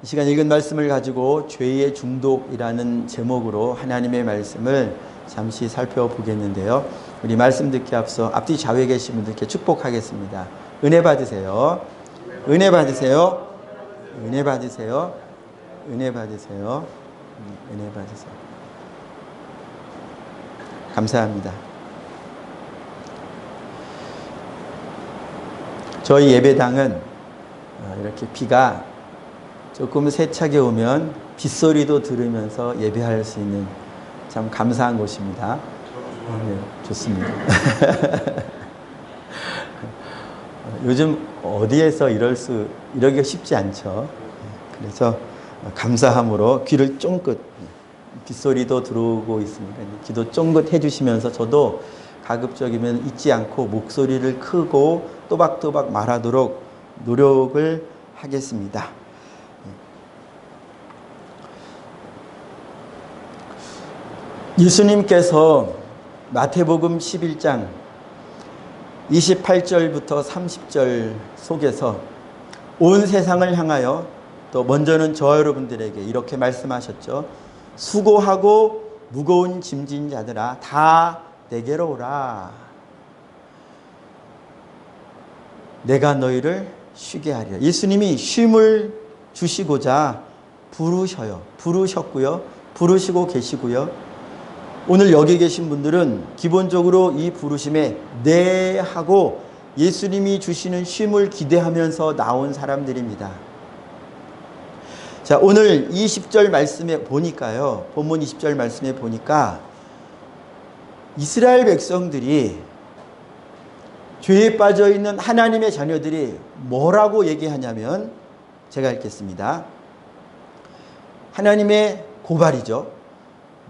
이 시간 읽은 말씀을 가지고 죄의 중독이라는 제목으로 하나님의 말씀을 잠시 살펴보겠는데요. 우리 말씀 듣기 앞서 앞뒤 좌우에 계신 분들께 축복하겠습니다. 은혜 받으세요. 은혜 받으세요. 은혜 받으세요. 은혜 받으세요. 은혜 받으세요. 감사합니다. 저희 예배당은 이렇게 비가 조금 세차게 오면 빗소리도 들으면서 예배할 수 있는 참 감사한 곳입니다. 네, 좋습니다. 요즘 어디에서 이러기가 쉽지 않죠. 그래서 감사함으로 귀를 쫑긋, 빗소리도 들어오고 있으니까 귀도 쫑긋 해주시면서 저도 가급적이면 잊지 않고 목소리를 크고 또박또박 말하도록 노력을 하겠습니다. 예수님께서 마태복음 11장 28절부터 30절 속에서 온 세상을 향하여 또 먼저는 저와 여러분들에게 이렇게 말씀하셨죠. 수고하고 무거운 짐진 자들아 다 내게로 오라. 내가 너희를 쉬게 하리라. 예수님이 쉼을 주시고자 부르셨고요. 부르시고 계시고요. 오늘 여기 계신 분들은 기본적으로 이 부르심에 네 하고 예수님이 주시는 쉼을 기대하면서 나온 사람들입니다. 자, 오늘 20절 말씀에 보니까요. 본문 20절 말씀에 보니까 이스라엘 백성들이 죄에 빠져 있는 하나님의 자녀들이 뭐라고 얘기하냐면 제가 읽겠습니다. 하나님의 고발이죠.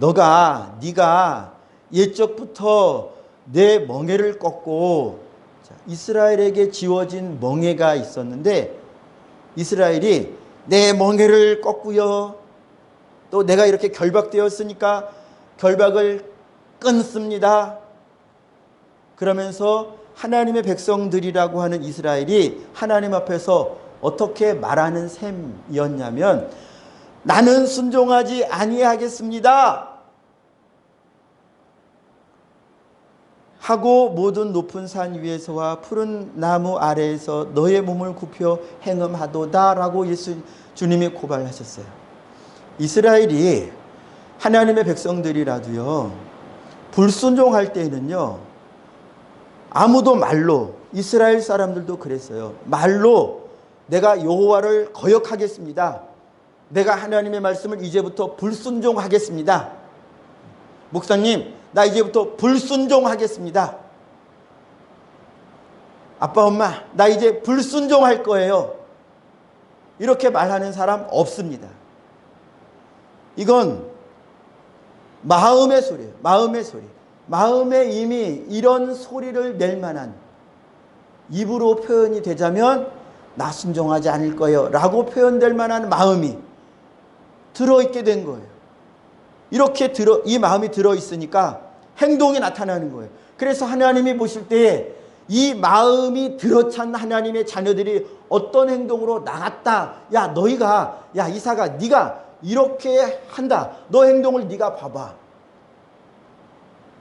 네가 옛적부터 내 멍에를 꺾고, 이스라엘에게 지워진 멍에가 있었는데 이스라엘이 내 멍에를 꺾고요. 또 내가 이렇게 결박되었으니까 결박을 끊습니다. 그러면서 하나님의 백성들이라고 하는 이스라엘이 하나님 앞에서 어떻게 말하는 셈이었냐면 나는 순종하지 아니하겠습니다 하고 모든 높은 산 위에서와 푸른 나무 아래에서 너의 몸을 굽혀 행음하도다 라고 주님이 고발하셨어요. 이스라엘이 하나님의 백성들이라도요 불순종할 때에는요 아무도 말로, 이스라엘 사람들도 그랬어요. 말로 내가 여호와를 거역하겠습니다. 내가 하나님의 말씀을 이제부터 불순종하겠습니다. 목사님, 나 이제부터 불순종하겠습니다. 아빠, 엄마, 나 이제 불순종할 거예요. 이렇게 말하는 사람 없습니다. 이건 마음의 소리예요. 마음의 소리. 마음에 이미 이런 소리를 낼 만한, 입으로 표현이 되자면 나 순종하지 않을 거예요 라고 표현될 만한 마음이 들어있게 된 거예요. 이렇게 이 마음이 들어있으니까 행동이 나타나는 거예요. 그래서 하나님이 보실 때에 이 마음이 들어찬 하나님의 자녀들이 어떤 행동으로 나갔다. 야, 너희가, 야, 이사가 네가 이렇게 한다. 너 행동을 네가 봐봐.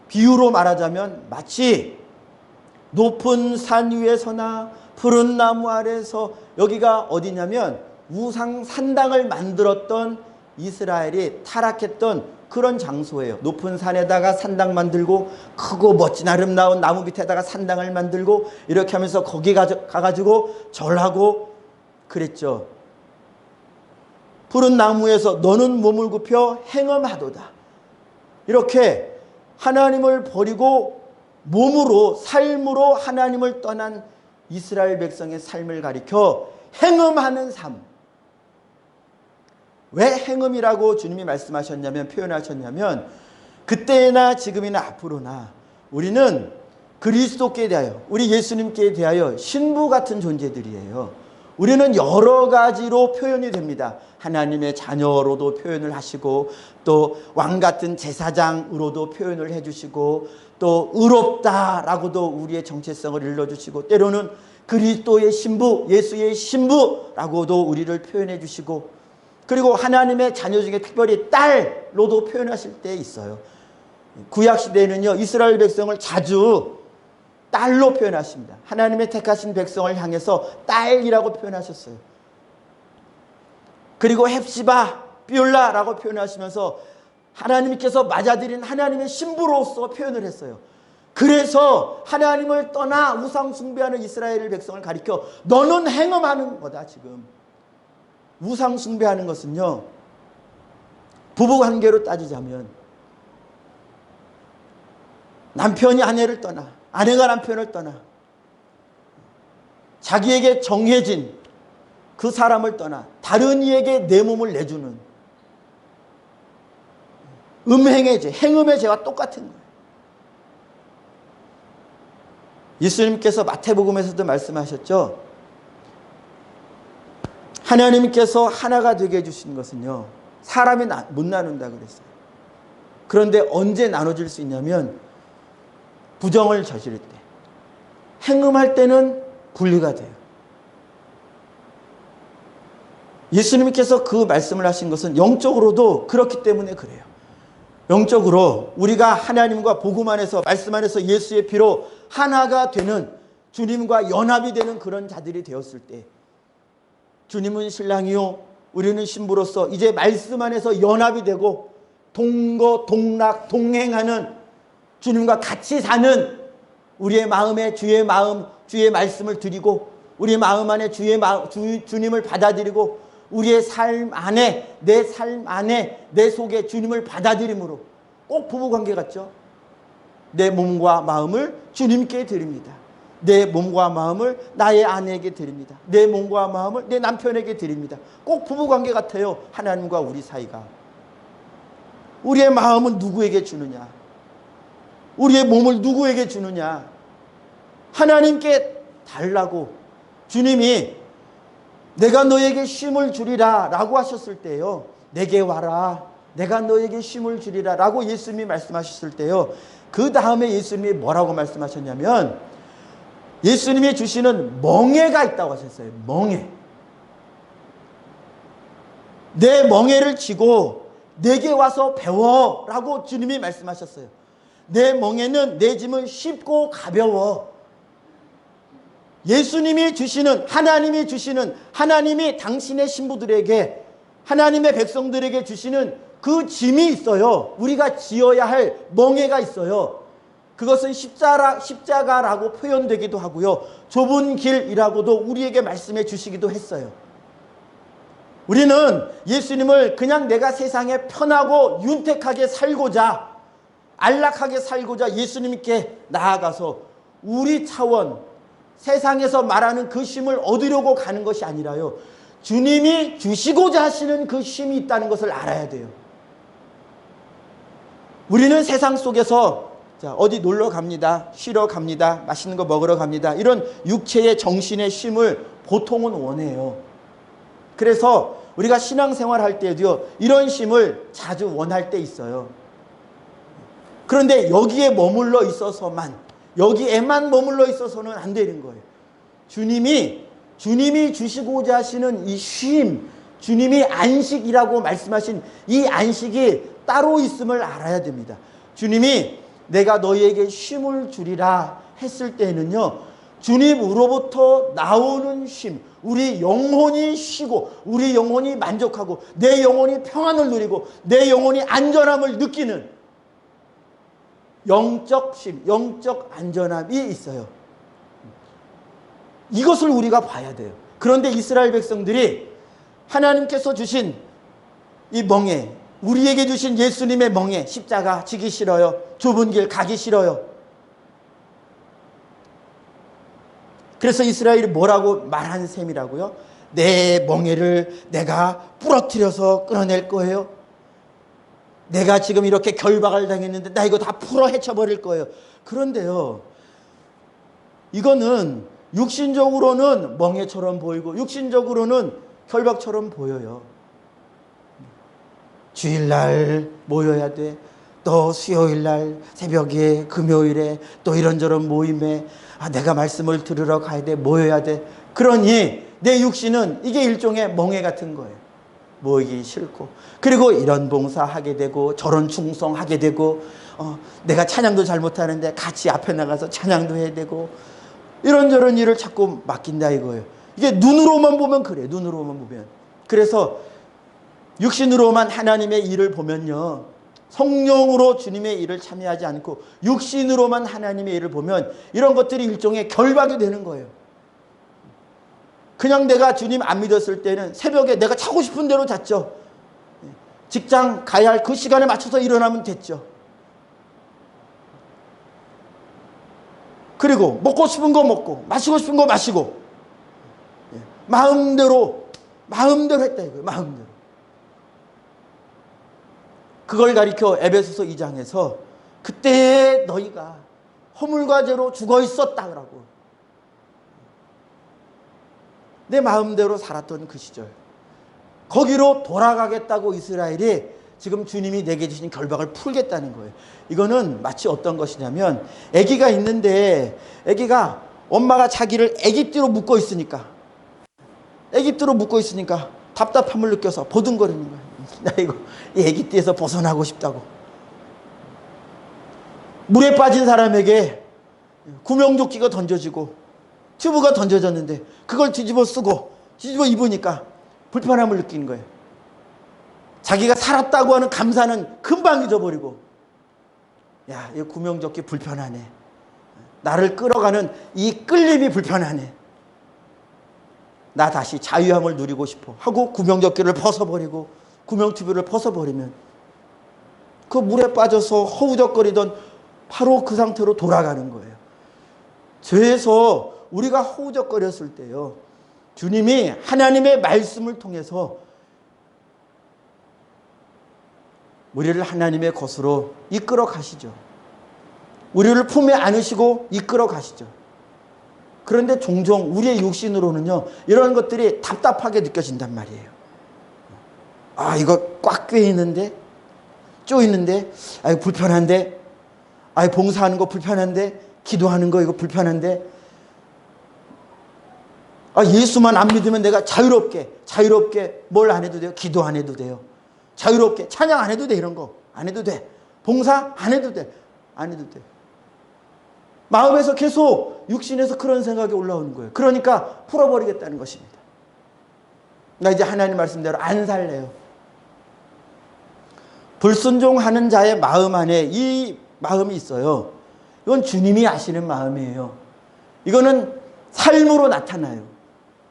비유로 말하자면 마치 높은 산 위에서나 푸른 나무 아래에서, 여기가 어디냐면 우상 산당을 만들었던 이스라엘이 타락했던 그런 장소예요. 높은 산에다가 산당 만들고 크고 멋진 아름다운 나무 밑에다가 산당을 만들고 이렇게 하면서 거기 가가지고 절하고 그랬죠. 푸른 나무에서 너는 몸을 굽혀 행음하도다. 이렇게 하나님을 버리고 몸으로, 삶으로 하나님을 떠난 이스라엘 백성의 삶을 가리켜 행음하는 삶. 왜 행음이라고 주님이 말씀하셨냐면, 표현하셨냐면, 그때나 지금이나 앞으로나 우리는 그리스도께 대하여, 우리 예수님께 대하여 신부 같은 존재들이에요. 우리는 여러 가지로 표현이 됩니다. 하나님의 자녀로도 표현을 하시고, 또 왕 같은 제사장으로도 표현을 해주시고, 또 의롭다라고도 우리의 정체성을 일러주시고, 때로는 그리스도의 신부, 예수의 신부라고도 우리를 표현해 주시고, 그리고 하나님의 자녀 중에 특별히 딸로도 표현하실 때 있어요. 구약시대에는요, 이스라엘 백성을 자주 딸로 표현하십니다. 하나님의 택하신 백성을 향해서 딸이라고 표현하셨어요. 그리고 헵시바, 비올라라고 표현하시면서 하나님께서 맞아들인 하나님의 신부로서 표현을 했어요. 그래서 하나님을 떠나 우상 숭배하는 이스라엘 백성을 가리켜 너는 행음하는 거다. 지금 우상 숭배하는 것은요, 부부관계로 따지자면 남편이 아내를 떠나, 아내가 남편을 떠나, 자기에게 정해진 그 사람을 떠나 다른 이에게 내 몸을 내주는 음행의 죄, 행음의 죄와 똑같은 거예요. 예수님께서 마태복음에서도 말씀하셨죠. 하나님께서 하나가 되게 해주신 것은요, 사람이 못 나눈다 그랬어요. 그런데 언제 나눠질 수 있냐면 부정을 저지를 때, 행음할 때는 분리가 돼요. 예수님께서 그 말씀을 하신 것은 영적으로도 그렇기 때문에 그래요. 영적으로 우리가 하나님과 복음 안에서, 말씀 안에서 예수의 피로 하나가 되는, 주님과 연합이 되는 그런 자들이 되었을 때, 주님은 신랑이요 우리는 신부로서 이제 말씀 안에서 연합이 되고 동거 동락 동행하는, 주님과 같이 사는, 우리의 마음에 주의 마음, 주의 말씀을 드리고 우리의 마음 안에 주님을 받아들이고 우리의 삶 안에, 내 삶 안에, 내 속에 주님을 받아들임으로, 꼭 부부관계 같죠. 내 몸과 마음을 주님께 드립니다. 내 몸과 마음을 나의 아내에게 드립니다. 내 몸과 마음을 내 남편에게 드립니다. 꼭 부부관계 같아요. 하나님과 우리 사이가. 우리의 마음은 누구에게 주느냐? 우리의 몸을 누구에게 주느냐? 하나님께 달라고. 주님이 내가 너에게 쉼을 주리라 라고 하셨을 때요, 내게 와라, 내가 너에게 쉼을 주리라 라고 예수님이 말씀하셨을 때요, 그 다음에 예수님이 뭐라고 말씀하셨냐면, 예수님이 주시는 멍에가 있다고 하셨어요. 멍에. 내 멍에를 지고 내게 와서 배워 라고 주님이 말씀하셨어요. 내 멍에는, 내 짐은 쉽고 가벼워. 예수님이 주시는, 하나님이 주시는, 하나님이 당신의 신부들에게, 하나님의 백성들에게 주시는 그 짐이 있어요. 우리가 지어야 할 멍에가 있어요. 그것은 십자가라고 표현되기도 하고요, 좁은 길이라고도 우리에게 말씀해 주시기도 했어요. 우리는 예수님을 그냥 내가 세상에 편하고 윤택하게 살고자, 안락하게 살고자 예수님께 나아가서 우리 차원, 세상에서 말하는 그 쉼을 얻으려고 가는 것이 아니라요, 주님이 주시고자 하시는 그 쉼이 있다는 것을 알아야 돼요. 우리는 세상 속에서 어디 놀러 갑니다, 쉬러 갑니다, 맛있는 거 먹으러 갑니다, 이런 육체의 정신의 쉼을 보통은 원해요. 그래서 우리가 신앙생활 할 때도요, 이런 쉼을 자주 원할 때 있어요. 그런데 여기에 머물러 있어서만, 여기에만 머물러 있어서는 안 되는 거예요. 주님이 주시고자 하시는 이 쉼, 주님이 안식이라고 말씀하신 이 안식이 따로 있음을 알아야 됩니다. 주님이 내가 너희에게 쉼을 주리라 했을 때는요, 주님으로부터 나오는 쉼, 우리 영혼이 쉬고 우리 영혼이 만족하고 내 영혼이 평안을 누리고 내 영혼이 안전함을 느끼는 영적 쉼, 영적 안전함이 있어요. 이것을 우리가 봐야 돼요. 그런데 이스라엘 백성들이 하나님께서 주신 이 멍에, 우리에게 주신 예수님의 멍에, 십자가 지기 싫어요, 좁은 길 가기 싫어요. 그래서 이스라엘이 뭐라고 말한 셈이라고요? 내 멍에를 내가 부러뜨려서 끊어낼 거예요. 내가 지금 이렇게 결박을 당했는데 나 이거 다 풀어 헤쳐버릴 거예요. 그런데요, 이거는 육신적으로는 멍에처럼 보이고 육신적으로는 결박처럼 보여요. 주일날 모여야 돼, 또 수요일날 새벽에, 금요일에 또 이런저런 모임에 내가 말씀을 들으러 가야 돼, 모여야 돼. 그러니 내 육신은 이게 일종의 멍에 같은 거예요. 모이기 싫고, 그리고 이런 봉사하게 되고 저런 충성하게 되고, 내가 찬양도 잘 못하는데 같이 앞에 나가서 찬양도 해야 되고, 이런저런 일을 자꾸 맡긴다 이거예요. 이게 눈으로만 보면 그래. 눈으로만 보면. 그래서 육신으로만 하나님의 일을 보면요, 성령으로 주님의 일을 참여하지 않고 육신으로만 하나님의 일을 보면 이런 것들이 일종의 결박이 되는 거예요. 그냥 내가 주님 안 믿었을 때는 새벽에 내가 자고 싶은 대로 잤죠. 직장 가야 할 그 시간에 맞춰서 일어나면 됐죠. 그리고 먹고 싶은 거 먹고 마시고 싶은 거 마시고, 마음대로 했다 이거예요. 마음대로. 그걸 가리켜 에베소서 2장에서 그때에 너희가 허물과 죄로 죽어 있었다라고. 내 마음대로 살았던 그 시절, 거기로 돌아가겠다고 이스라엘이 지금 주님이 내게 주신 결박을 풀겠다는 거예요. 이거는 마치 어떤 것이냐면, 아기가 있는데 아기가 엄마가 자기를 애기띠로 묶어 있으니까 답답함을 느껴서 보듬거리는 거예요. 나 이거 이 애기띠에서 벗어나고 싶다고. 물에 빠진 사람에게 구명조끼가 던져지고 튜브가 던져졌는데 그걸 뒤집어 쓰고 뒤집어 입으니까 불편함을 느끼는 거예요. 자기가 살았다고 하는 감사는 금방 잊어버리고, 야, 이 구명조끼 불편하네. 나를 끌어가는 이 끌림이 불편하네. 나 다시 자유함을 누리고 싶어 하고 구명조끼를 벗어버리고 구명튜브를 벗어버리면 그 물에 빠져서 허우적거리던 바로 그 상태로 돌아가는 거예요. 죄에서 우리가 허우적거렸을 때요, 주님이 하나님의 말씀을 통해서 우리를 하나님의 것으로 이끌어 가시죠. 우리를 품에 안으시고 이끌어 가시죠. 그런데 종종 우리의 육신으로는요, 이런 것들이 답답하게 느껴진단 말이에요. 아, 이거 꽉 꿰있는데, 쪼이는데, 아, 이거 불편한데, 아, 봉사하는 거 불편한데, 기도하는 거 이거 불편한데, 아, 예수만 안 믿으면 내가 자유롭게 뭘 안 해도 돼요? 기도 안 해도 돼요. 자유롭게 찬양 안 해도 돼. 이런 거 안 해도 돼. 봉사 안 해도 돼. 안 해도 돼. 마음에서 계속 육신에서 그런 생각이 올라오는 거예요. 그러니까 풀어버리겠다는 것입니다. 나 이제 하나님 말씀대로 안 살래요. 불순종하는 자의 마음 안에 이 마음이 있어요. 이건 주님이 아시는 마음이에요. 이거는 삶으로 나타나요.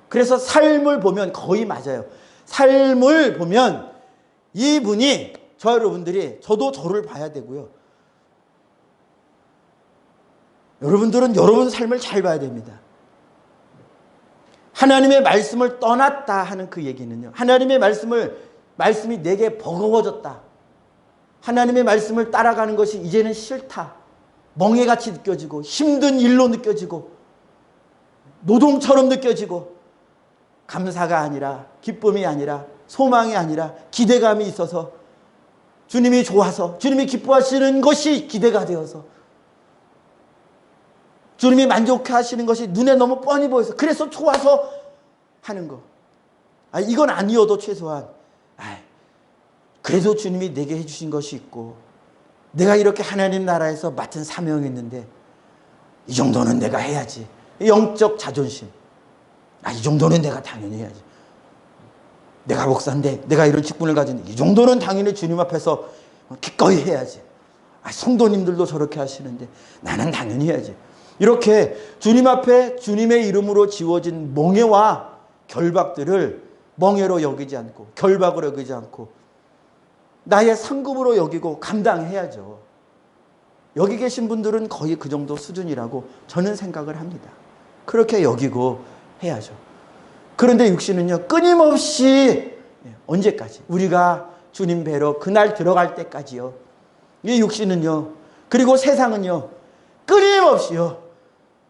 그래서 삶을 보면 거의 맞아요. 삶을 보면 이분이, 저 여러분들이, 저도 저를 봐야 되고요. 여러분들은 여러분 삶을 잘 봐야 됩니다. 하나님의 말씀을 떠났다 하는 그 얘기는요, 하나님의 말씀이 내게 버거워졌다. 하나님의 말씀을 따라가는 것이 이제는 싫다. 멍해같이 느껴지고 힘든 일로 느껴지고 노동처럼 느껴지고, 감사가 아니라, 기쁨이 아니라, 소망이 아니라 기대감이 있어서, 주님이 좋아서, 주님이 기뻐하시는 것이 기대가 되어서, 주님이 만족하시는 것이 눈에 너무 뻔히 보여서, 그래서 좋아서 하는 거. 아, 이건 아니어도 최소한, 그래도 주님이 내게 해주신 것이 있고, 내가 이렇게 하나님 나라에서 맡은 사명이 있는데 이 정도는 내가 해야지. 영적 자존심. 이 정도는 내가 당연히 해야지. 내가 목사인데, 내가 이런 직분을 가졌는데 이 정도는 당연히 주님 앞에서 기꺼이 해야지. 성도님들도 저렇게 하시는데 나는 당연히 해야지. 이렇게 주님 앞에 주님의 이름으로 지워진 멍해와 결박들을 멍해로 여기지 않고, 결박으로 여기지 않고, 나의 상급으로 여기고 감당해야죠. 여기 계신 분들은 거의 그 정도 수준이라고 저는 생각을 합니다. 그렇게 여기고 해야죠. 그런데 육신은요, 끊임없이, 언제까지? 우리가 주님 뵈러 그날 들어갈 때까지요. 이 육신은요, 그리고 세상은요, 끊임없이요,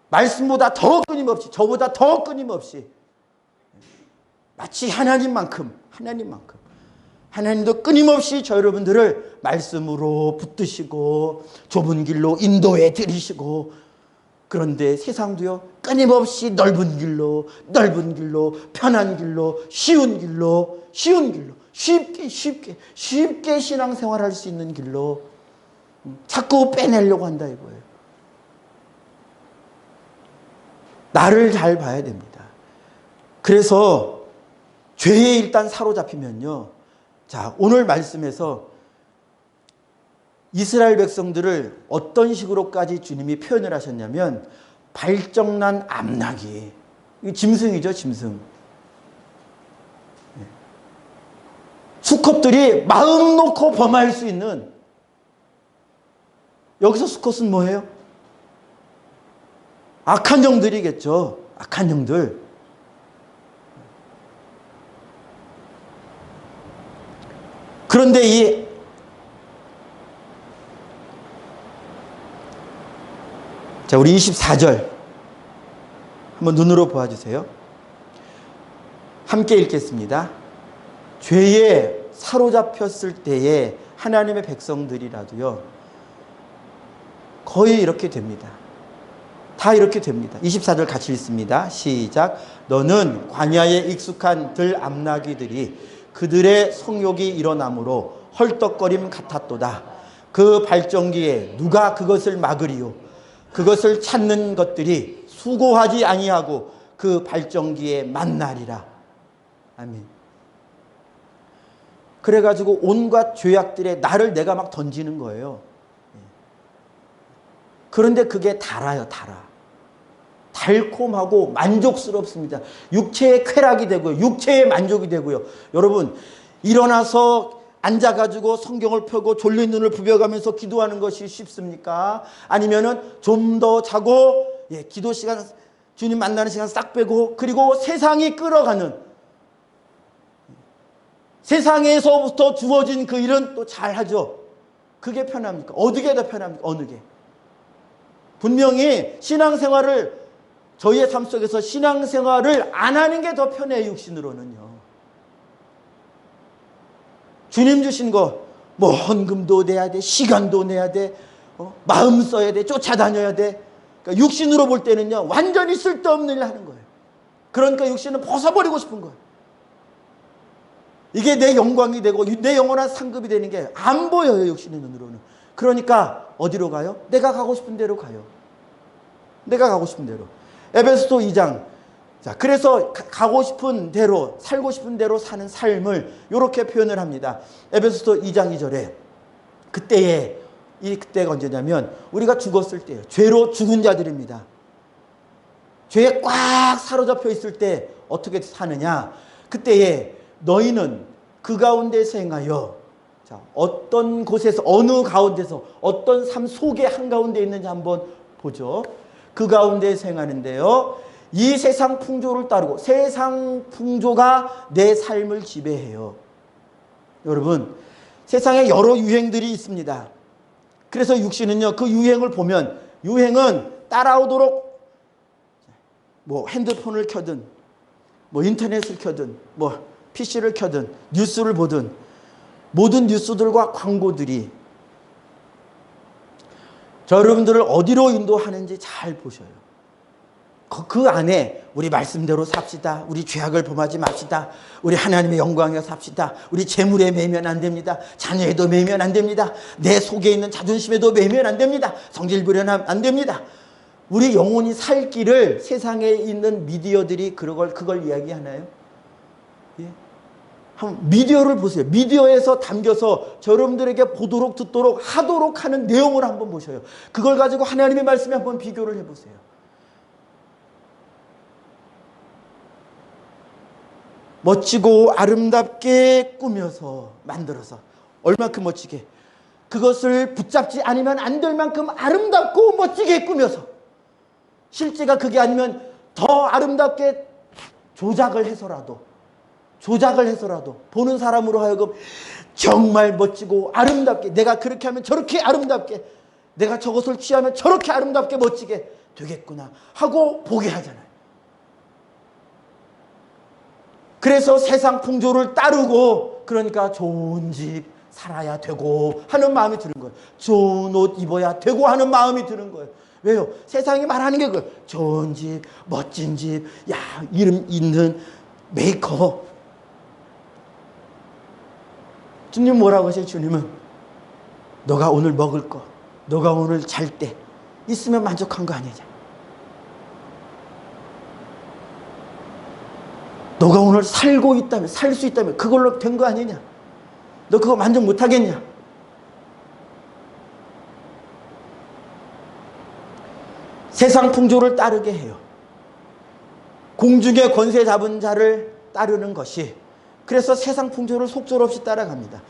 말씀보다 더 끊임없이, 저보다 더 끊임없이, 마치 하나님도 끊임없이 저 여러분들을 말씀으로 붙드시고 좁은 길로 인도해 드리시고, 그런데 세상도요, 끊임없이 넓은 길로, 넓은 길로, 편한 길로, 쉬운 길로, 쉬운 길로, 쉽게 신앙생활할 수 있는 길로 자꾸 빼내려고 한다 이거예요. 나를 잘 봐야 됩니다. 그래서 죄에 일단 사로잡히면요. 자, 오늘 말씀에서 이스라엘 백성들을 어떤 식으로까지 주님이 표현을 하셨냐면 발정난 암나귀. 이 짐승이죠, 짐승. 수컷들이 마음 놓고 범할 수 있는, 여기서 수컷은 뭐예요? 악한 영들이겠죠. 악한 영들. 그런데 자, 우리 24절 한번 눈으로 보아주세요. 함께 읽겠습니다. 죄에 사로잡혔을 때에 하나님의 백성들이라도요, 거의 이렇게 됩니다. 다 이렇게 됩니다. 24절 같이 읽습니다. 시작. 너는 광야에 익숙한 들 암나귀들이 그들의 성욕이 일어나므로 헐떡거림 같았도다. 그 발정기에 누가 그것을 막으리요? 그것을 찾는 것들이 수고하지 아니하고 그 발정기에 만나리라. 아멘. 그래가지고 온갖 죄악들에 나를 내가 막 던지는 거예요. 그런데 그게 달아요, 달아. 달콤하고 만족스럽습니다. 육체의 쾌락이 되고요. 육체의 만족이 되고요. 여러분, 일어나서 앉아가지고 성경을 펴고 졸린 눈을 부벼가면서 기도하는 것이 쉽습니까? 아니면은 좀 더 자고, 기도 시간, 주님 만나는 시간 싹 빼고, 그리고 세상이 끌어가는, 세상에서부터 주어진 그 일은 또 잘하죠. 그게 편합니까? 어디게 더 편합니까? 어느 게? 분명히 신앙생활을, 저희의 삶 속에서 신앙생활을 안 하는 게 더 편해요, 육신으로는요. 주님 주신 거, 뭐 헌금도 내야 돼, 시간도 내야 돼, 마음 써야 돼, 쫓아다녀야 돼. 그러니까 육신으로 볼 때는요, 완전히 쓸데없는 일 하는 거예요. 그러니까 육신은 벗어버리고 싶은 거예요. 이게 내 영광이 되고 내 영원한 상급이 되는 게 안 보여요, 육신의 눈으로는. 그러니까 어디로 가요? 내가 가고 싶은 데로 가요. 내가 가고 싶은 대로. 에베소서 2장. 자, 그래서 가고 싶은 대로, 살고 싶은 대로 사는 삶을 이렇게 표현을 합니다. 에베소서 2장 2절에 그때가 언제냐면 우리가 죽었을 때예요. 죄로 죽은 자들입니다. 죄에 꽉 사로잡혀 있을 때 어떻게 사느냐? 그때에 너희는 그 가운데서 행하여, 자, 어떤 곳에서, 어느 가운데서, 어떤 삶 속에 한가운데 있는지 한번 보죠. 그 가운데서 행하는데요, 이 세상 풍조를 따르고, 세상 풍조가 내 삶을 지배해요. 여러분, 세상에 여러 유행들이 있습니다. 그래서 육신은요, 그 유행을 보면, 유행은 따라오도록 뭐 핸드폰을 켜든, 뭐 인터넷을 켜든, 뭐 PC를 켜든, 뉴스를 보든, 모든 뉴스들과 광고들이 여러분들을 어디로 인도하는지 잘 보셔요. 그 안에 우리 말씀대로 삽시다. 우리 죄악을 범하지 맙시다. 우리 하나님의 영광에 삽시다. 우리 재물에 매면 안 됩니다. 자녀에도 매면 안 됩니다. 내 속에 있는 자존심에도 매면 안 됩니다. 성질 부려하면 안 됩니다. 우리 영혼이 살 길을 세상에 있는 미디어들이 그걸 이야기하나요? 예? 한번 미디어를 보세요. 미디어에서 담겨서 여러분들에게 보도록 듣도록 하도록 하는 내용을 한번 보셔요. 그걸 가지고 하나님의 말씀에 한번 비교를 해보세요. 멋지고 아름답게 꾸며서 만들어서 얼마큼 멋지게, 그것을 붙잡지 않으면 안 될 만큼 아름답고 멋지게 꾸며서, 실제가 그게 아니면 더 아름답게 조작을 해서라도 보는 사람으로 하여금 정말 멋지고 아름답게, 내가 그렇게 하면 저렇게 아름답게, 내가 저것을 취하면 저렇게 아름답게 멋지게 되겠구나 하고 보게 하잖아요. 그래서 세상 풍조를 따르고, 그러니까 좋은 집 살아야 되고 하는 마음이 드는 거예요. 좋은 옷 입어야 되고 하는 마음이 드는 거예요. 왜요? 세상이 말하는 게 그 좋은 집, 멋진 집, 야, 이름 있는 메이커. 주님 뭐라고 하세요? 주님은 너가 오늘 먹을 거, 너가 오늘 잘 때 있으면 만족한 거 아니냐? 너가 오늘 살고 있다면, 살 수 있다면 그걸로 된 거 아니냐? 너 그거 만족 못 하겠냐? 세상 풍조를 따르게 해요. 공중의 권세 잡은 자를 따르는 것이, 그래서 세상 풍조를 속절없이 따라갑니다.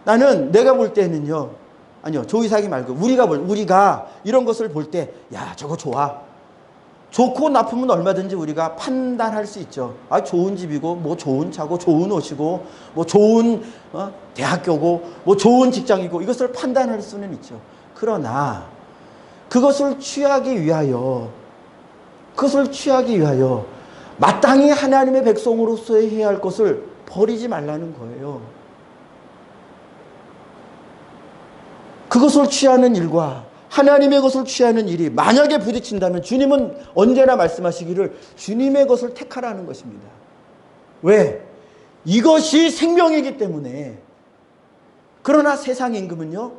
나는 내가 볼 때는요, 아니요, 조이사기 말고 우리가 이런 것을 볼 때, 야, 저거 좋아. 좋고 나쁘면 얼마든지 우리가 판단할 수 있죠. 아, 좋은 집이고, 뭐 좋은 차고, 좋은 옷이고, 뭐 좋은 대학교고, 뭐 좋은 직장이고, 이것을 판단할 수는 있죠. 그러나 그것을 취하기 위하여 마땅히 하나님의 백성으로서 해야 할 것을 버리지 말라는 거예요. 그것을 취하는 일과 하나님의 것을 취하는 일이 만약에 부딪힌다면 주님은 언제나 말씀하시기를 주님의 것을 택하라는 것입니다. 왜? 이것이 생명이기 때문에. 그러나 세상 임금은요,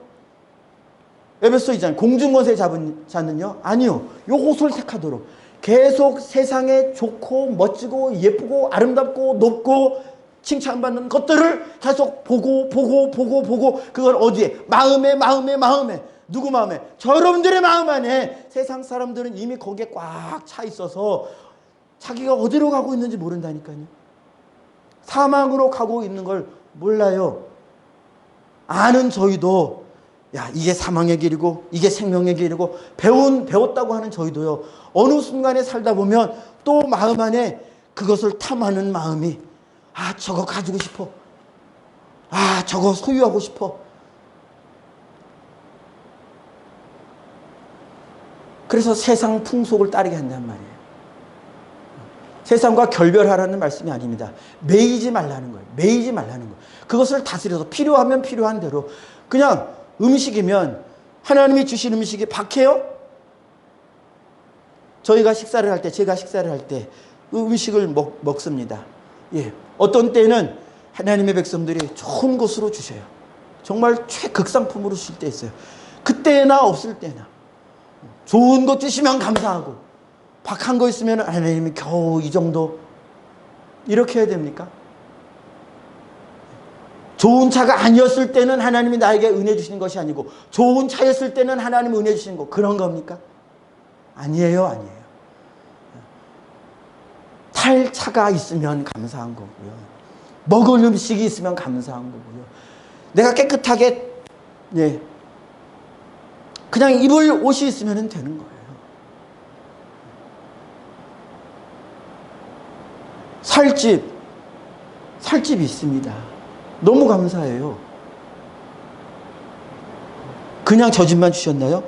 에베소 2장 공중권세 잡은 자는요, 아니요, 요것을 택하도록 계속 세상에 좋고 멋지고 예쁘고 아름답고 높고 칭찬받는 것들을 계속 보고 그걸 어디에? 마음에 누구 마음에? 저여러분들의 마음 안에. 세상 사람들은 이미 거기에 꽉 차 있어서 자기가 어디로 가고 있는지 모른다니까요. 사망으로 가고 있는 걸 몰라요. 아는 저희도, 야, 이게 사망의 길이고 이게 생명의 길이고 배웠다고 하는 저희도요, 어느 순간에 살다 보면 또 마음 안에 그것을 탐하는 마음이, 아, 저거 가지고 싶어. 아, 저거 소유하고 싶어. 그래서 세상 풍속을 따르게 한단 말이에요. 세상과 결별하라는 말씀이 아닙니다. 매이지 말라는 거예요. 매이지 말라는 거예요. 그것을 다스려서 필요하면 필요한 대로. 그냥 음식이면 하나님이 주신 음식이 박해요? 제가 식사를 할 때 음식을 먹습니다. 예. 어떤 때는 하나님의 백성들이 좋은 것으로 주셔요. 정말 최극상품으로 주실 때 있어요. 그때나 없을 때나. 좋은 것 주시면 감사하고, 박한 거 있으면 하나님이 겨우 이 정도, 이렇게 해야 됩니까? 좋은 차가 아니었을 때는 하나님이 나에게 은혜 주시는 것이 아니고, 좋은 차였을 때는 하나님이 은혜 주시는 거, 그런 겁니까? 아니에요. 탈 차가 있으면 감사한 거고요. 먹을 음식이 있으면 감사한 거고요. 내가 깨끗하게, 예, 그냥 입을 옷이 있으면 되는 거예요. 살집이 있습니다. 너무 감사해요. 그냥 저 집만 주셨나요?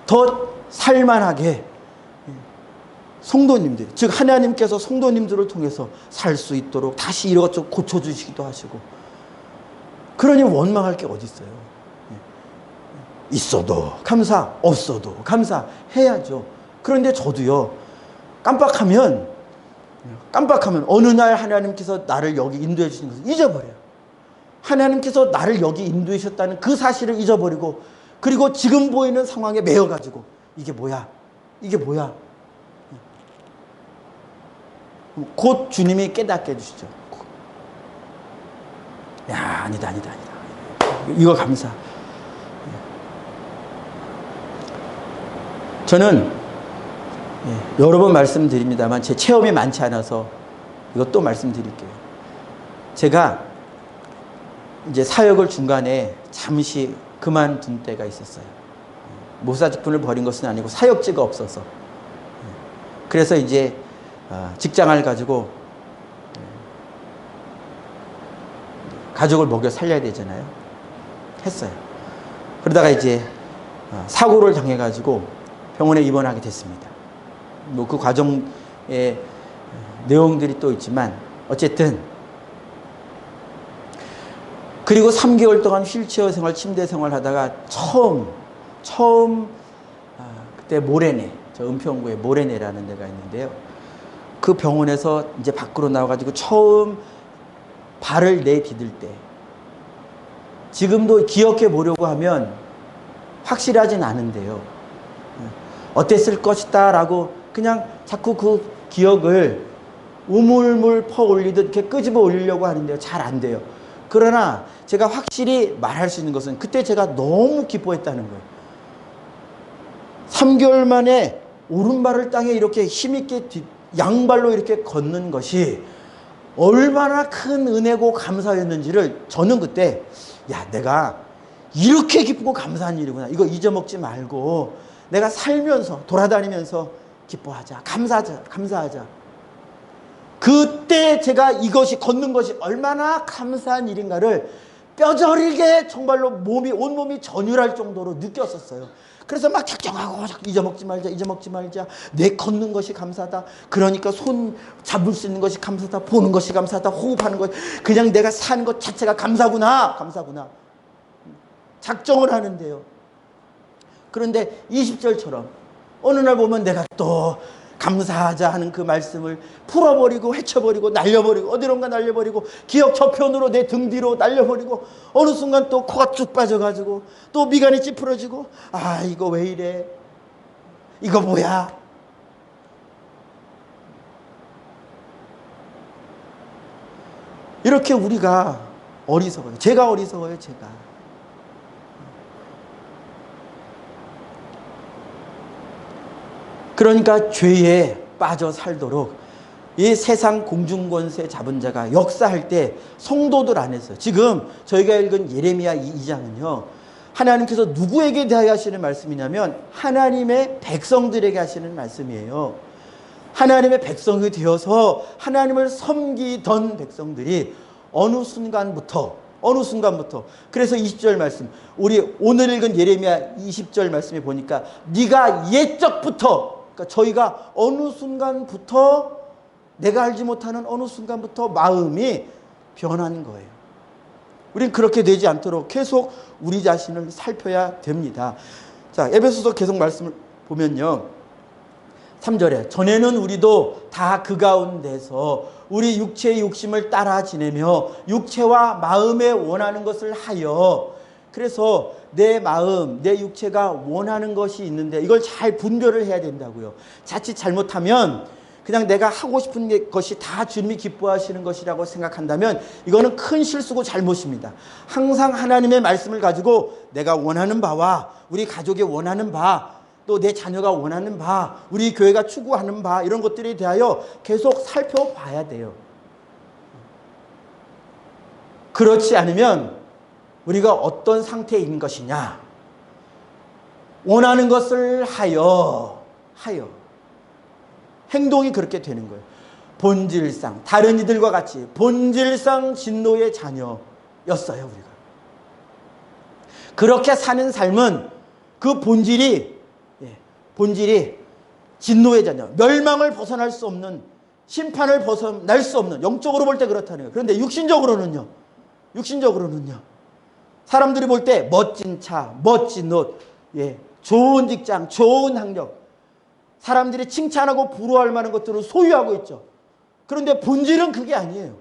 더 살만하게 성도님들, 즉 하나님께서 성도님들을 통해서 살 수 있도록 다시 이것저것 고쳐주시기도 하시고. 그러니 원망할 게 어디 있어요? 있어도 감사, 없어도 감사해야죠. 그런데 저도요, 깜빡하면 어느 날 하나님께서 나를 여기 인도해 주신 것을 잊어버려요. 하나님께서 나를 여기 인도해 주셨다는 그 사실을 잊어버리고, 그리고 지금 보이는 상황에 매여가지고 이게 뭐야? 곧 주님이 깨닫게 해주시죠. 야, 아니다. 이거 감사. 저는 여러 번 말씀드립니다만 제 체험이 많지 않아서 이것도 말씀드릴게요. 제가 이제 사역을 중간에 잠시 그만둔 때가 있었어요. 목사 직분을 버린 것은 아니고 사역지가 없어서. 그래서 이제 직장을 가지고 가족을 먹여 살려야 되잖아요. 했어요. 그러다가 이제 사고를 당해가지고 병원에 입원하게 됐습니다. 뭐 그 과정의 내용들이 또 있지만 어쨌든, 그리고 3개월 동안 휠체어 생활, 침대 생활 하다가 처음 그때 모래내, 저 은평구에 모래내라는 데가 있는데요. 그 병원에서 이제 밖으로 나와가지고 처음 발을 내디딜 때, 지금도 기억해 보려고 하면 확실하진 않은데요. 어땠을 것이다 라고 그냥 자꾸 그 기억을 우물물 퍼올리듯 이렇게 끄집어 올리려고 하는데요. 잘 안 돼요. 그러나 제가 확실히 말할 수 있는 것은 그때 제가 너무 기뻐했다는 거예요. 3개월 만에 오른발을 땅에 이렇게 힘있게 양발로 이렇게 걷는 것이 얼마나 큰 은혜고 감사였는지를 저는 그때, 야, 내가 이렇게 기쁘고 감사한 일이구나. 이거 잊어먹지 말고 내가 살면서 돌아다니면서 기뻐하자. 감사하자. 그때 제가 이것이 걷는 것이 얼마나 감사한 일인가를 뼈저리게 정말로 온몸이 전율할 정도로 느꼈었어요. 그래서 막 작정하고 잊어먹지 말자. 내 걷는 것이 감사하다. 그러니까 손 잡을 수 있는 것이 감사하다. 보는 것이 감사하다. 호흡하는 것, 그냥 내가 사는 것 자체가 감사구나. 작정을 하는데요. 그런데 20절처럼 어느 날 보면 내가 또 감사하자 하는 그 말씀을 풀어버리고 헤쳐버리고 날려버리고 어디론가 날려버리고 기억 저편으로 내 등 뒤로 날려버리고 어느 순간 또 코가 쭉 빠져가지고 또 미간이 찌푸러지고, 아, 이거 왜 이래? 이거 뭐야? 이렇게 우리가 어리석어요. 제가 어리석어요. 제가. 그러니까 죄에 빠져 살도록 이 세상 공중권세 잡은 자가 역사할 때 성도들 안에서, 지금 저희가 읽은 예레미야 2장은요, 하나님께서 누구에게 대하여 하시는 말씀이냐면 하나님의 백성들에게 하시는 말씀이에요. 하나님의 백성이 되어서 하나님을 섬기던 백성들이 어느 순간부터, 그래서 20절 말씀, 우리 오늘 읽은 예레미야 20절 말씀에 보니까 네가 옛적부터, 그러니까 저희가 어느 순간부터, 내가 알지 못하는 어느 순간부터 마음이 변한 거예요. 우린 그렇게 되지 않도록 계속 우리 자신을 살펴야 됩니다. 자, 에베소서 계속 말씀을 보면요, 3절에 전에는 우리도 다 그 가운데서 우리 육체의 욕심을 따라 지내며 육체와 마음에 원하는 것을 하여, 그래서 내 마음, 내 육체가 원하는 것이 있는데 이걸 잘 분별을 해야 된다고요. 자칫 잘못하면 그냥 내가 하고 싶은 것이 다 주님이 기뻐하시는 것이라고 생각한다면 이거는 큰 실수고 잘못입니다. 항상 하나님의 말씀을 가지고 내가 원하는 바와 우리 가족이 원하는 바, 또 내 자녀가 원하는 바, 우리 교회가 추구하는 바, 이런 것들에 대하여 계속 살펴봐야 돼요. 그렇지 않으면 우리가 어떤 상태에 있는 것이냐, 원하는 것을 하여 행동이 그렇게 되는 거예요. 본질상 다른 이들과 같이 본질상 진노의 자녀였어요. 우리가 그렇게 사는 삶은 그 본질이 진노의 자녀, 멸망을 벗어날 수 없는, 심판을 벗어날 수 없는, 영적으로 볼 때 그렇다는 거예요. 그런데 육신적으로는요, 사람들이 볼 때 멋진 차, 멋진 옷, 좋은 직장, 좋은 학력, 사람들이 칭찬하고 부러워할 만한 것들을 소유하고 있죠. 그런데 본질은 그게 아니에요.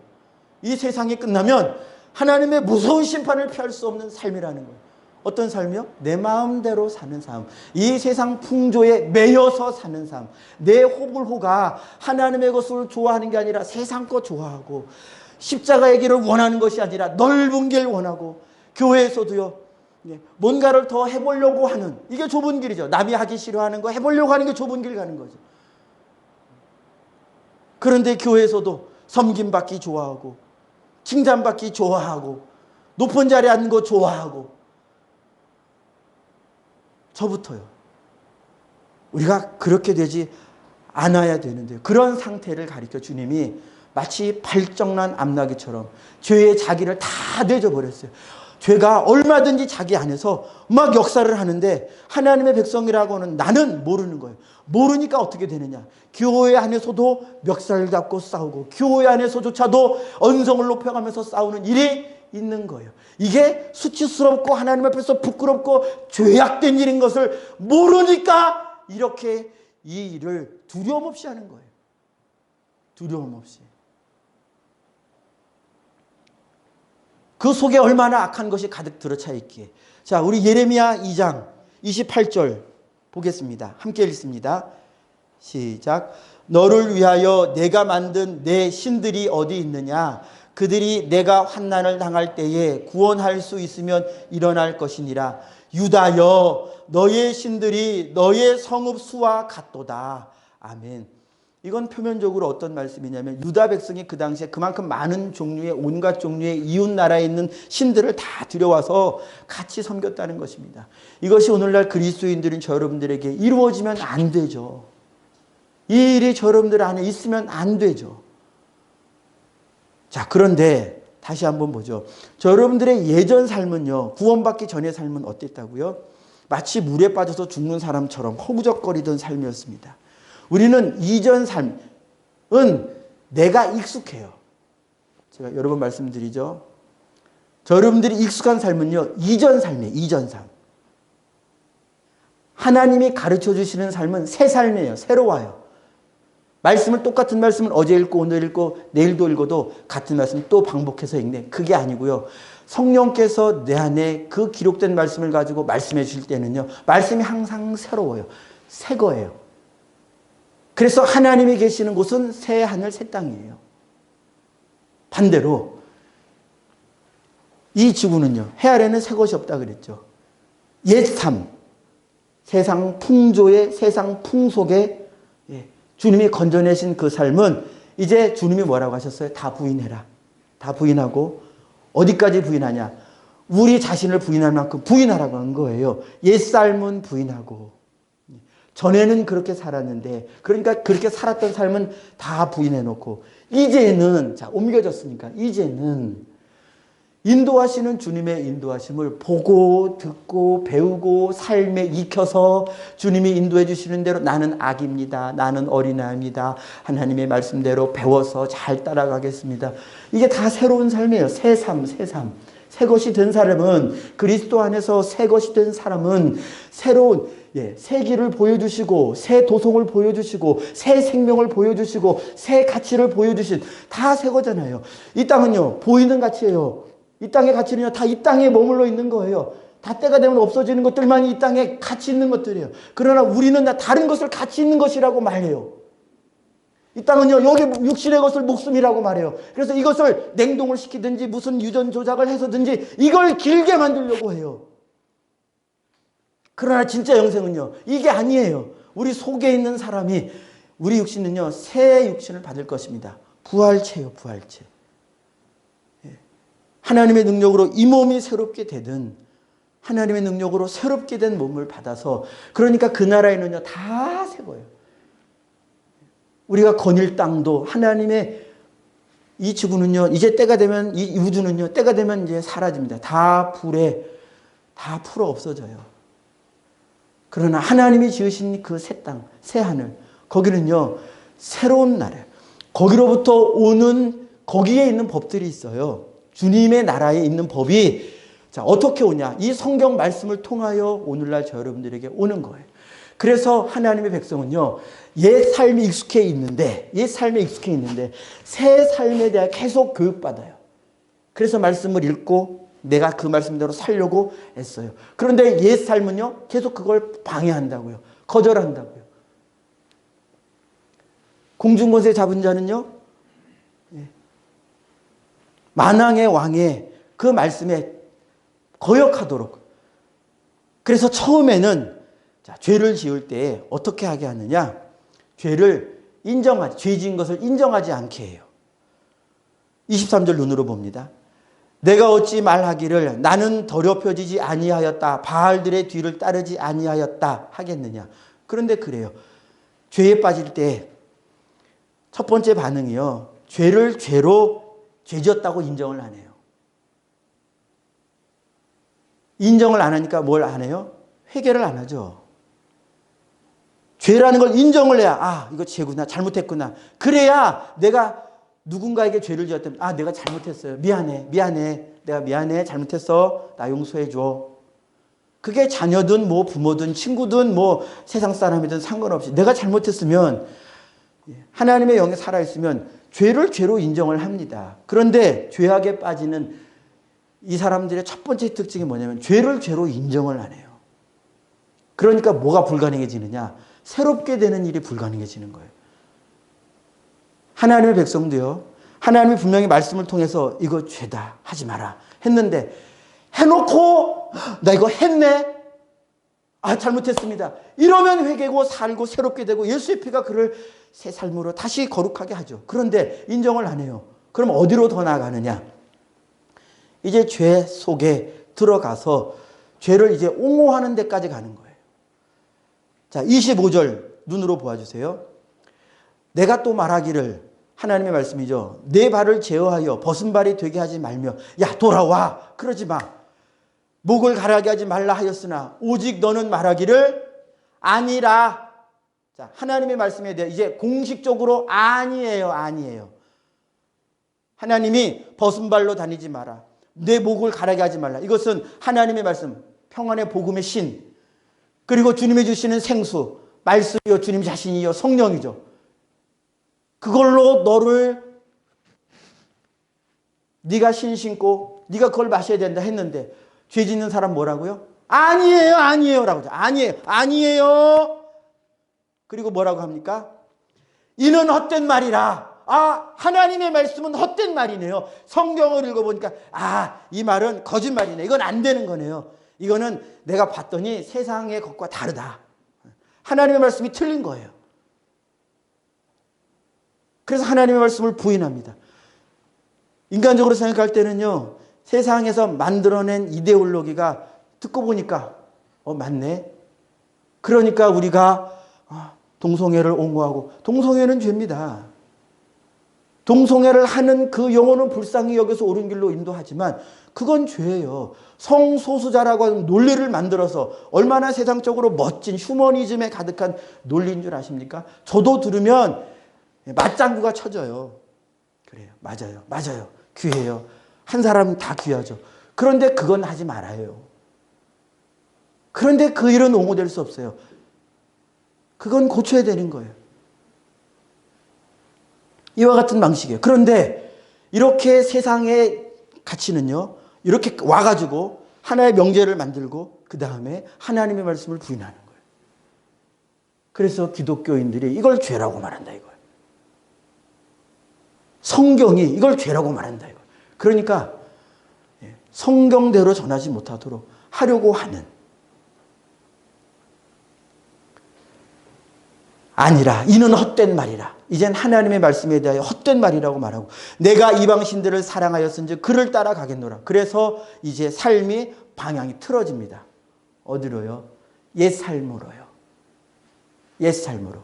이 세상이 끝나면 하나님의 무서운 심판을 피할 수 없는 삶이라는 거예요. 어떤 삶이요? 내 마음대로 사는 삶. 이 세상 풍조에 매여서 사는 삶. 내 호불호가 하나님의 것을 좋아하는 게 아니라 세상 것 좋아하고, 십자가의 길을 원하는 것이 아니라 넓은 길 원하고, 교회에서도요, 뭔가를 더 해보려고 하는, 이게 좁은 길이죠. 남이 하기 싫어하는 거 해보려고 하는 게 좁은 길 가는 거죠. 그런데 교회에서도 섬김받기 좋아하고, 칭찬받기 좋아하고, 높은 자리에 앉는 거 좋아하고, 저부터요. 우리가 그렇게 되지 않아야 되는데요. 그런 상태를 가리켜 주님이 마치 발정난 암나귀처럼 죄의 자기를 다 내줘버렸어요. 죄가 얼마든지 자기 안에서 막 역사를 하는데 하나님의 백성이라고는 나는 모르는 거예요. 모르니까 어떻게 되느냐. 교회 안에서도 멱살 잡고 싸우고, 교회 안에서조차도 언성을 높여가면서 싸우는 일이 있는 거예요. 이게 수치스럽고 하나님 앞에서 부끄럽고 죄악된 일인 것을 모르니까 이렇게 이 일을 두려움 없이 하는 거예요. 두려움 없이. 그 속에 얼마나 악한 것이 가득 들어차 있기에. 자, 우리 예레미야 2장 28절 보겠습니다. 함께 읽습니다. 시작. 너를 위하여 내가 만든 내 신들이 어디 있느냐? 그들이 내가 환난을 당할 때에 구원할 수 있으면 일어날 것이니라. 유다여, 너의 신들이 너의 성읍 수와 같도다. 아멘. 이건 표면적으로 어떤 말씀이냐면 유다 백성이 그 당시에 그만큼 많은 종류의 온갖 종류의 이웃 나라에 있는 신들을 다 들여와서 같이 섬겼다는 것입니다. 이것이 오늘날 그리스도인들인 저 여러분들에게 이루어지면 안 되죠. 이 일이 저 여러분들 안에 있으면 안 되죠. 자, 그런데 다시 한번 보죠. 저 여러분들의 예전 삶은요, 구원받기 전의 삶은 어땠다고요? 마치 물에 빠져서 죽는 사람처럼 허우적거리던 삶이었습니다. 우리는 이전 삶은 내가 익숙해요. 제가 여러 번 말씀드리죠. 저 여러분들이 익숙한 삶은요, 이전 삶이에요. 이전 삶. 하나님이 가르쳐 주시는 삶은 새 삶이에요. 새로워요. 말씀을 똑같은 말씀을 어제 읽고 오늘 읽고 내일도 읽어도 같은 말씀 또 반복해서 읽네. 그게 아니고요. 성령께서 내 안에 그 기록된 말씀을 가지고 말씀해 주실 때는요, 말씀이 항상 새로워요. 새 거예요. 그래서 하나님이 계시는 곳은 새 하늘 새 땅이에요. 반대로 이 지구는요, 해 아래는 새 것이 없다 그랬죠. 옛 삶, 세상 풍조의 세상 풍속의 주님이 건져내신 그 삶은 이제 주님이 뭐라고 하셨어요? 다 부인해라. 다 부인하고 어디까지 부인하냐? 우리 자신을 부인할 만큼 부인하라고 한 거예요. 옛 삶은 부인하고 전에는 그렇게 살았는데 그러니까 그렇게 살았던 삶은 다 부인해놓고 이제는 자 옮겨졌으니까 이제는 인도하시는 주님의 인도하심을 보고 듣고 배우고 삶에 익혀서 주님이 인도해 주시는 대로 나는 아기입니다. 나는 어린아이입니다. 하나님의 말씀대로 배워서 잘 따라가겠습니다. 이게 다 새로운 삶이에요. 새 삶, 새 삶. 새 것이 된 사람은 그리스도 안에서 새 것이 된 사람은 새로운 새 길을 보여주시고 새 도성을 보여주시고 새 생명을 보여주시고 새 가치를 보여주신 다 새 거잖아요. 이 땅은요 보이는 가치예요. 이 땅의 가치는요 다 이 땅에 머물러 있는 거예요. 다 때가 되면 없어지는 것들만 이 땅에 가치 있는 것들이에요. 그러나 우리는 다 다른 것을 가치 있는 것이라고 말해요. 이 땅은요 여기 육신의 것을 목숨이라고 말해요. 그래서 이것을 냉동을 시키든지 무슨 유전 조작을 해서든지 이걸 길게 만들려고 해요. 그러나 진짜 영생은요 이게 아니에요. 우리 속에 있는 사람이 우리 육신은요 새 육신을 받을 것입니다. 부활체요, 부활체. 하나님의 능력으로 이 몸이 새롭게 되든 하나님의 능력으로 새롭게 된 몸을 받아서 그러니까 그 나라에는요 다 새 거예요. 우리가 거닐 땅도 하나님의 이 지구는요 이제 때가 되면 이 우주는요 때가 되면 이제 사라집니다. 다 불에 다 풀어 없어져요. 그러나 하나님이 지으신 그 새 땅, 새 하늘 거기는요 새로운 나라예요. 거기로부터 오는 거기에 있는 법들이 있어요. 주님의 나라에 있는 법이 자 어떻게 오냐? 이 성경 말씀을 통하여 오늘날 저 여러분들에게 오는 거예요. 그래서 하나님의 백성은요 옛 삶이 익숙해 있는데 새 삶에 대해 계속 교육받아요. 그래서 말씀을 읽고 내가 그 말씀대로 살려고 애써요. 그런데 옛 삶은요 계속 그걸 방해한다고요. 거절한다고요. 공중권세 잡은 자는요 만왕의 왕의 그 말씀에 거역하도록. 그래서 처음에는 자, 죄를 지을 때 어떻게 하게 하느냐? 죄를 인정하지, 죄 지은 것을 인정하지 않게 해요. 23절 눈으로 봅니다. 내가 어찌 말하기를 나는 더럽혀지지 아니하였다. 바알들의 뒤를 따르지 아니하였다 하겠느냐. 그런데 그래요. 죄에 빠질 때 첫 번째 반응이요. 죄를 죄로 죄졌다고 인정을 안 해요. 인정을 안 하니까 뭘 안 해요? 회개를 안 하죠. 죄라는 걸 인정을 해야 아 이거 죄구나 잘못했구나. 그래야 내가 누군가에게 죄를 지었다면 아 내가 잘못했어요. 미안해 내가 미안해 잘못했어. 나 용서해 줘. 그게 자녀든 뭐 부모든 친구든 뭐 세상 사람이든 상관없이 내가 잘못했으면 하나님의 영에 살아있으면 죄를 죄로 인정을 합니다. 그런데 죄악에 빠지는 이 사람들의 첫 번째 특징이 뭐냐면 죄를 죄로 인정을 안 해요. 그러니까 뭐가 불가능해지느냐? 새롭게 되는 일이 불가능해지는 거예요. 하나님의 백성도요. 하나님이 분명히 말씀을 통해서 이거 죄다 하지 마라 했는데 해놓고 나 이거 했네. 아 잘못했습니다. 이러면 회개고 살고 새롭게 되고 예수의 피가 그를 새 삶으로 다시 거룩하게 하죠. 그런데 인정을 안 해요. 그럼 어디로 더 나아가느냐? 이제 죄 속에 들어가서 죄를 이제 옹호하는 데까지 가는 거예요. 자, 25절 눈으로 보아주세요. 내가 또 말하기를, 하나님의 말씀이죠. 내 발을 제어하여 벗은 발이 되게 하지 말며, 야 돌아와 그러지 마. 목을 가라게 하지 말라 하였으나 오직 너는 말하기를 아니라. 자, 하나님의 말씀에 대해 이제 공식적으로 아니에요. 아니에요. 하나님이 벗은 발로 다니지 마라. 내 목을 가라게 하지 말라. 이것은 하나님의 말씀, 평안의 복음의 신, 그리고 주님이 주시는 생수, 말씀이요 주님 자신이요 성령이죠. 그걸로 너를 네가 신 신고 네가 그걸 마셔야 된다 했는데 죄 짓는 사람 뭐라고요? 아니에요. 아니에요 라고 하죠. 아니에요. 아니에요. 그리고 뭐라고 합니까? 이는 헛된 말이라. 아, 하나님의 말씀은 헛된 말이네요. 성경을 읽어보니까 아, 이 말은 거짓말이네. 이건 안 되는 거네요. 이거는 내가 봤더니 세상의 것과 다르다. 하나님의 말씀이 틀린 거예요. 그래서 하나님의 말씀을 부인합니다. 인간적으로 생각할 때는요, 세상에서 만들어낸 이데올로기가 듣고 보니까 맞네. 그러니까 우리가 동성애를 옹호하고, 동성애는 죄입니다. 동성애를 하는 그 영혼은 불쌍히 여겨서 옳은 길로 인도하지만 그건 죄예요. 성소수자라고 하는 논리를 만들어서 얼마나 세상적으로 멋진 휴머니즘에 가득한 논리인 줄 아십니까? 저도 들으면 맞장구가 쳐져요. 그래요. 맞아요. 맞아요. 귀해요. 한 사람은 다 귀하죠. 그런데 그건 하지 말아요. 그런데 그 일은 옹호될 수 없어요. 그건 고쳐야 되는 거예요. 이와 같은 방식이에요. 그런데 이렇게 세상의 가치는요, 이렇게 와가지고 하나의 명제를 만들고 그 다음에 하나님의 말씀을 부인하는 거예요. 그래서 기독교인들이 이걸 죄라고 말한다 이거예요. 성경이 이걸 죄라고 말한다 이거예요. 그러니까 성경대로 전하지 못하도록 하려고 하는, 아니라 이는 헛된 말이라. 이젠 하나님의 말씀에 대하여 헛된 말이라고 말하고 내가 이방신들을 사랑하였은즉 그를 따라가겠노라. 그래서 이제 삶이 방향이 틀어집니다. 어디로요? 옛 삶으로요. 옛 삶으로.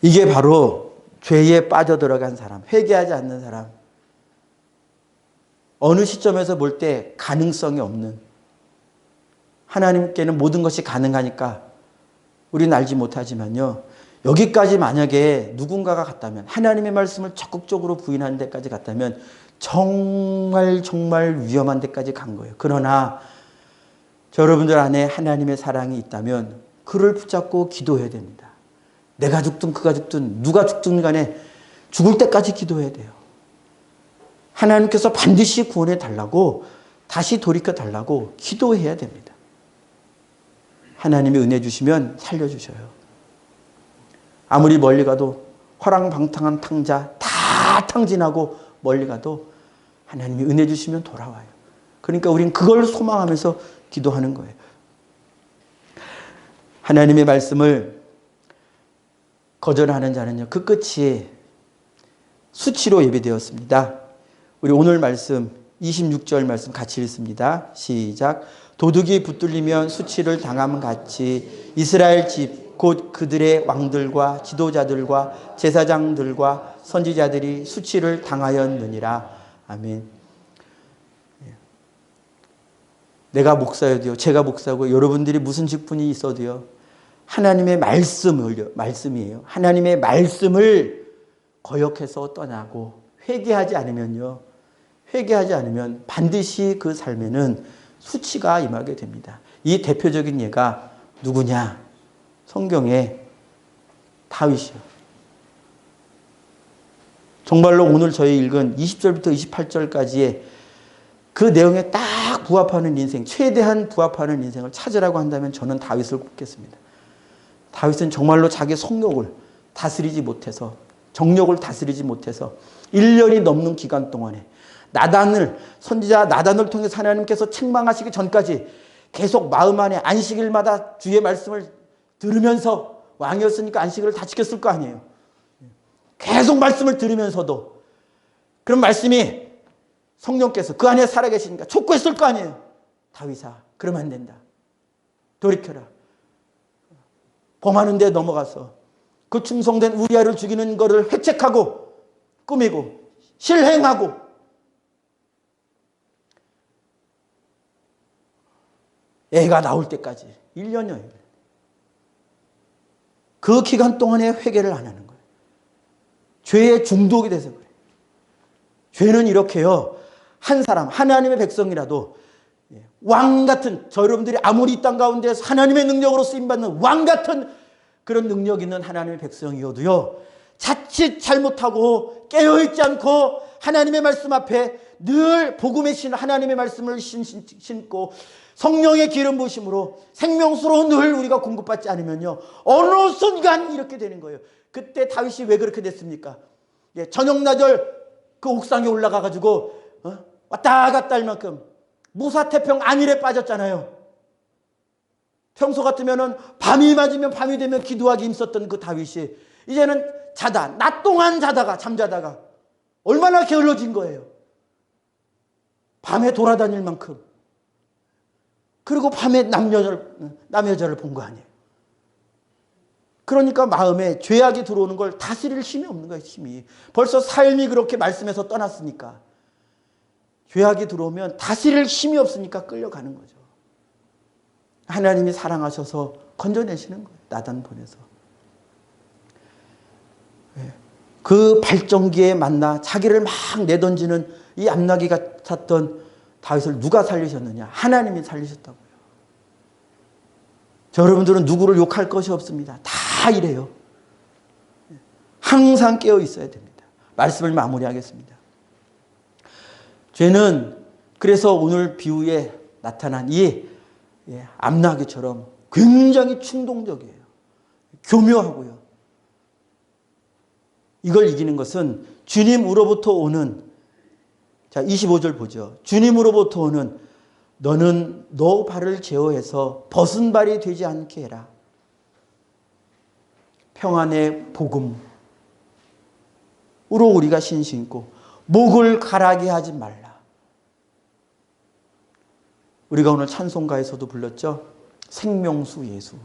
이게 바로 죄에 빠져들어간 사람, 회개하지 않는 사람, 어느 시점에서 볼 때 가능성이 없는, 하나님께는 모든 것이 가능하니까 우리는 알지 못하지만요, 여기까지 만약에 누군가가 갔다면, 하나님의 말씀을 적극적으로 부인하는 데까지 갔다면 정말 위험한 데까지 간 거예요. 그러나 여러분들 안에 하나님의 사랑이 있다면 그를 붙잡고 기도해야 됩니다. 내가 죽든 그가 죽든 누가 죽든 간에 죽을 때까지 기도해야 돼요. 하나님께서 반드시 구원해 달라고, 다시 돌이켜 달라고 기도해야 됩니다. 하나님이 은혜 주시면 살려주셔요. 아무리 멀리 가도, 화랑방탕한 탕자 다 탕진하고 멀리 가도 하나님이 은혜 주시면 돌아와요. 그러니까 우린 그걸 소망하면서 기도하는 거예요. 하나님의 말씀을 거절하는 자는요, 그 끝이 수치로 예비되었습니다. 우리 오늘 말씀 26절 말씀 같이 읽습니다. 시작. 도둑이 붙들리면 수치를 당함 같이 이스라엘 집 곧 그들의 왕들과 지도자들과 제사장들과 선지자들이 수치를 당하였느니라. 아멘. 내가 목사여도요, 제가 목사고 여러분들이 무슨 직분이 있어도요, 하나님의 말씀이에요. 하나님의 말씀을 거역해서 떠나고 회개하지 않으면요, 회개하지 않으면 반드시 그 삶에는 수치가 임하게 됩니다. 이 대표적인 예가 누구냐? 성경에 다윗이요. 정말로 오늘 저희 읽은 20절부터 28절까지의 그 내용에 딱 부합하는 인생, 최대한 부합하는 인생을 찾으라고 한다면 저는 다윗을 꼽겠습니다. 다윗은 정말로 자기 성욕을 다스리지 못해서, 정욕을 다스리지 못해서 1년이 넘는 기간 동안에 선지자 나단을 통해서 하나님께서 책망하시기 전까지 계속 마음 안에 안식일마다 주의 말씀을 들으면서, 왕이었으니까 안식일을 다 지켰을 거 아니에요. 계속 말씀을 들으면서도 그런 말씀이 성령께서 그 안에 살아계시니까 촉구했을 거 아니에요. 다윗아, 그러면 안 된다. 돌이켜라. 범하는 데 넘어가서 그 충성된 우리아를 죽이는 것을 회책하고 꾸미고 실행하고 애가 나올 때까지 1년여예요. 그 기간 동안에 회개를 안 하는 거예요. 죄에 중독이 돼서 그래요. 죄는 이렇게요. 한 사람, 하나님의 백성이라도 왕 같은, 저 여러분들이 아무리 이 땅 가운데서 하나님의 능력으로 쓰임받는 왕 같은 그런 능력 있는 하나님의 백성이어도요, 자칫 잘못하고 깨어있지 않고 하나님의 말씀 앞에 늘 복음의 신 하나님의 말씀을 신고 성령의 기름 부으심으로 생명수로 늘 우리가 공급받지 않으면요, 어느 순간 이렇게 되는 거예요. 그때 다윗이 왜 그렇게 됐습니까? 저녁나절 그 옥상에 올라가가지고 왔다 갔다 할 만큼 무사태평 안일에 빠졌잖아요. 평소 같으면은 밤이 맞으면 밤이 되면 기도하기 힘썼던 그 다윗이 이제는 낮 동안 잠자다가 얼마나 게을러진 거예요. 밤에 돌아다닐 만큼. 그리고 밤에 남 여자를 본 거 아니에요. 그러니까 마음에 죄악이 들어오는 걸 다스릴 힘이 없는 거예요. 힘이. 벌써 삶이 그렇게 말씀에서 떠났으니까. 죄악이 들어오면 다스릴 힘이 없으니까 끌려가는 거죠. 하나님이 사랑하셔서 건져내시는 거예요. 나단 보내서. 그 발전기에 만나 자기를 막 내던지는 이 암나귀 같았던 다윗을 누가 살리셨느냐? 하나님이 살리셨다고요. 저 여러분들은 누구를 욕할 것이 없습니다. 다 이래요. 항상 깨어 있어야 됩니다. 말씀을 마무리하겠습니다. 죄는 그래서 오늘 비유에 나타난 이 암나귀처럼 굉장히 충동적이에요. 교묘하고요. 이걸 이기는 것은 주님으로부터 오는, 자 25절 보죠. 주님으로부터 오는 너는 너 발을 제어해서 벗은 발이 되지 않게 해라. 평안의 복음으로 우리가 신신고 목을 가라게 하지 말라. 우리가 오늘 찬송가에서도 불렀죠. 생명수 예수.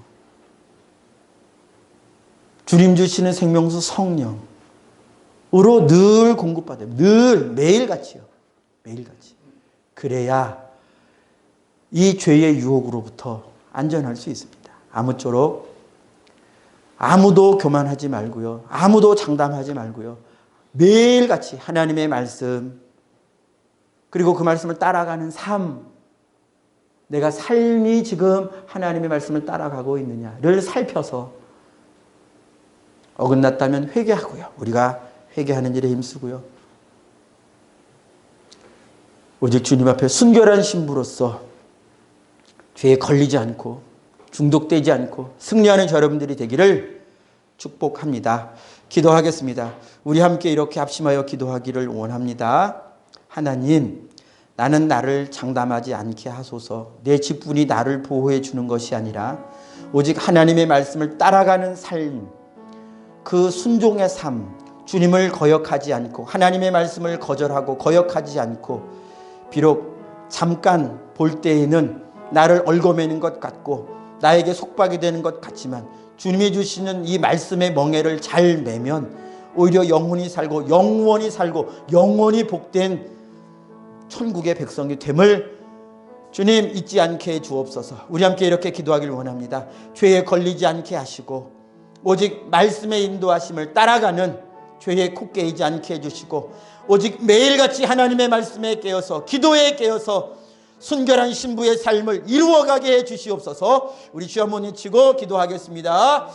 주님 주시는 생명수 성령으로 늘 공급받아요. 늘 매일같이요. 매일같이. 그래야 이 죄의 유혹으로부터 안전할 수 있습니다. 아무쪼록 아무도 교만하지 말고요. 아무도 장담하지 말고요. 매일같이 하나님의 말씀, 그리고 그 말씀을 따라가는 삶, 내가 삶이 지금 하나님의 말씀을 따라가고 있느냐를 살펴서 어긋났다면 회개하고요. 우리가 회개하는 일에 힘쓰고요. 오직 주님 앞에 순결한 신부로서 죄에 걸리지 않고 중독되지 않고 승리하는 여러분들이 되기를 축복합니다. 기도하겠습니다. 우리 함께 이렇게 합심하여 기도하기를 원합니다. 하나님, 나는 나를 장담하지 않게 하소서. 내 직분이 나를 보호해 주는 것이 아니라 오직 하나님의 말씀을 따라가는 삶, 그 순종의 삶, 주님을 거역하지 않고 하나님의 말씀을 거절하고 거역하지 않고, 비록 잠깐 볼 때에는 나를 얽어매는 것 같고 나에게 속박이 되는 것 같지만 주님이 주시는 이 말씀의 멍에를 잘 매면 오히려 영혼이 살고 영원히 살고 영원히 복된 천국의 백성이 됨을 주님 잊지 않게 해 주옵소서. 우리 함께 이렇게 기도하길 원합니다. 죄에 걸리지 않게 하시고 오직 말씀의 인도하심을 따라가는 죄에 코 깨이지 않게 해주시고 오직 매일같이 하나님의 말씀에 깨어서 기도에 깨어서 순결한 신부의 삶을 이루어가게 해 주시옵소서. 우리 주여 한번 외치고 기도하겠습니다.